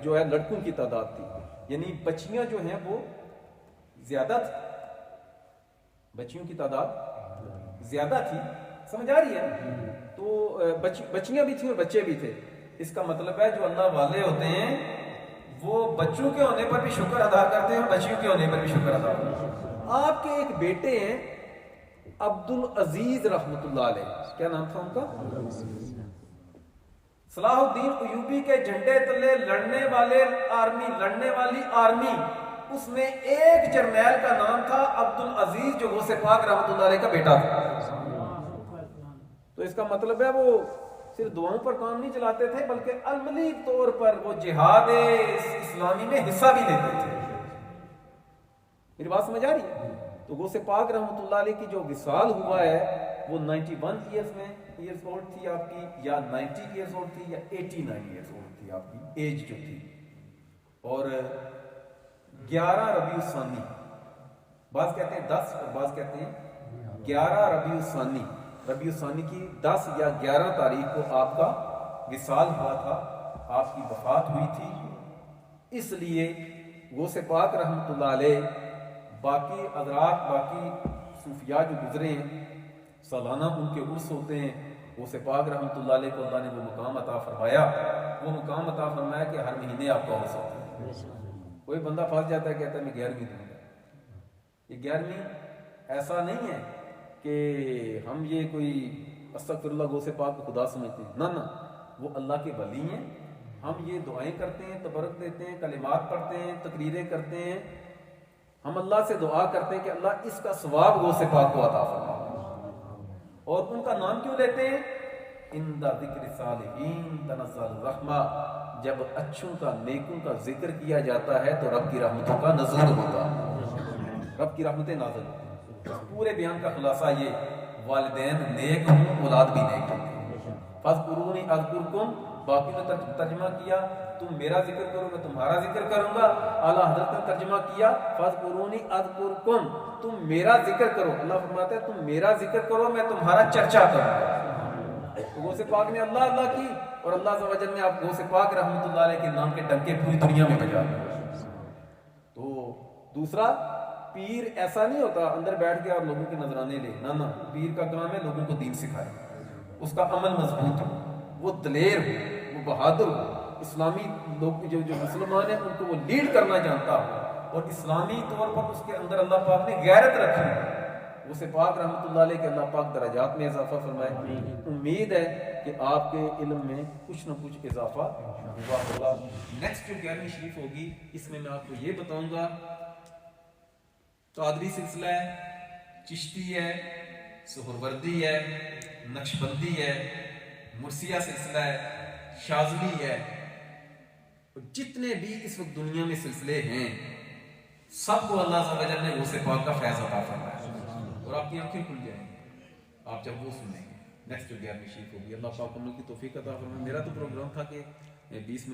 جو ہے لڑکوں کی تعداد تھی. یعنی بچیاں جو ہیں وہ زیادہ تھی، بچیوں کی تعداد زیادہ تھی. سمجھ آ رہی ہے؟ تو بچیاں بھی تھیں اور بچے بھی تھے. اس کا مطلب ہے جو اللہ والے ہوتے ہیں وہ بچوں کے ہونے پر بھی شکر ادا کرتے ہیں اور بچیوں کے ہونے پر بھی شکر ادا کرتے ہیں. آپ کے ایک بیٹے ہیں عبد العزیز رحمۃ اللہ علیہ، کیا نام تھا ان کا؟ صلاح الدین ایوبی کے جھنڈے تلے لڑنے والی آرمی، اس میں ایک جرنیل کا نام تھا عبد العزیز، جو غوث پاک رحمۃ اللہ علیہ کا بیٹا تھا. تو اس کا مطلب ہے وہ صرف دعاؤں پر کام نہیں چلاتے تھے، بلکہ عملی طور پر وہ جہاد اسلامی میں حصہ بھی لیتے تھے. میری بات سمجھ آ رہی ہے؟ تو غوث پاک رحمۃ اللہ علیہ کی جو وصال ہوا ہے وہ 91 ایئرز اولڈ تھی آپ کی، یا 90 ایئرز اولڈ تھی، یا 89 ایئرز اولڈ تھی آپ کی ایج جو تھی. اور 11 ربیع الثانی، بعض کہتے ہیں 10 اور بعض کہتے ہیں 11 ربیع الثانی، ربیع الثانی کی 10 یا 11 تاریخ کو آپ کا وصال ہوا تھا، آپ کی وفات ہوئی تھی. اس لیے غوث پاک رحمۃ اللہ علیہ باقی حضرات، باقی صوفیاء جو گزرے ہیں، سالانہ ان کے عرس ہوتے ہیں. غوث پاک رحمۃ اللہ علیہ کو اللہ نے وہ مقام عطا فرمایا، کہ ہر مہینے آپ کا عرس ہوتا ہے. کوئی بندہ پھنس جاتا ہے، کہتا ہے میں 11ویں دوں گا. یہ 11ویں ایسا نہیں ہے کہ ہم یہ کوئی استغفر اللہ غوث پاک کو خدا سمجھتے ہیں، نہ وہ اللہ کے ولی ہیں. ہم یہ دعائیں کرتے ہیں، تبرک دیتے ہیں، کلمات پڑھتے ہیں، تقریریں کرتے ہیں. ہم اللہ سے دعا کرتے ہیں کہ اللہ اس کا ثواب غوث پاک کو عطا فرما. اور ان کا نام کیوں لیتے ہیں؟ عند ذکر صالحین تنزل الرحمہ. جب اچھوں کا، نیکوں کا ذکر کیا جاتا ہے تو رب کی رحمتوں کا نزول ہوتا ہے، رب کی رحمتیں نازل ہوتی ہیں. پورے بیان کا خلاصہ یہ، والدین نیک ہوں، اولاد بھی نیک ہوں. فاذکرونی اذکرکم، باقی نے ترجمہ کیا تم میرا ذکر کرو میں تمہارا ذکر کروں گا. اعلیٰ حضرت نے ترجمہ کیا فاذکرونی اذکرکم، تم میرا ذکر کرو. اللہ فرماتا ہے تم میرا ذکر کرو میں تمہارا چرچا کروں گا. تو غوث پاک نے اللہ اللہ کی، اور اللہ عز و جل نے آپ غوث پاک رحمۃ اللہ علیہ کے نام کے ڈنکے پوری دنیا میں بجا. تو دوسرا، پیر ایسا نہیں ہوتا اندر بیٹھ گیا اور لوگوں کے نذرانے لے، نہ پیر کا کام ہے لوگوں کو دین سکھائے، اس کا عمل مضبوط ہو، وہ دلیر ہو، وہ بہادر ہو، اسلامی لوگ جو مسلمان ہیں ان کو وہ لیڈ کرنا جانتا ہو، اور اسلامی طور پر اس کے اندر اللہ پاک نے غیرت رکھی ہے. غوث پاک رحمۃ اللہ علیہ کے اللہ پاک درجات میں اضافہ فرمائے. امید ہے کہ آپ کے علم میں کچھ نہ کچھ اضافہ ہوا ہوگا. نیکسٹ جو 11ویں شریف ہوگی اس میں آپ کو یہ بتاؤں گا، قادری سلسلہ ہے، چشتی ہے، سہروردی ہے، نقشبندی ہے، مرثیہ سلسلہ ہے، شاذلی ہے، جتنے بھی اس وقت دنیا میں سلسلے ہیں سب کو اللہ عز و جل نے غوث پاک کا فیض عطا فرمایا، اور آپ کی آنکھیں کھل جائیں گی آپ جب وہ سنیں گے. نیکسٹ جو 11ویں شریف ہوگی اللہ پاک ہم لوگ کی توفیق عطا فرمائے. میرا تو پروگرام تھا کہ 20 منٹ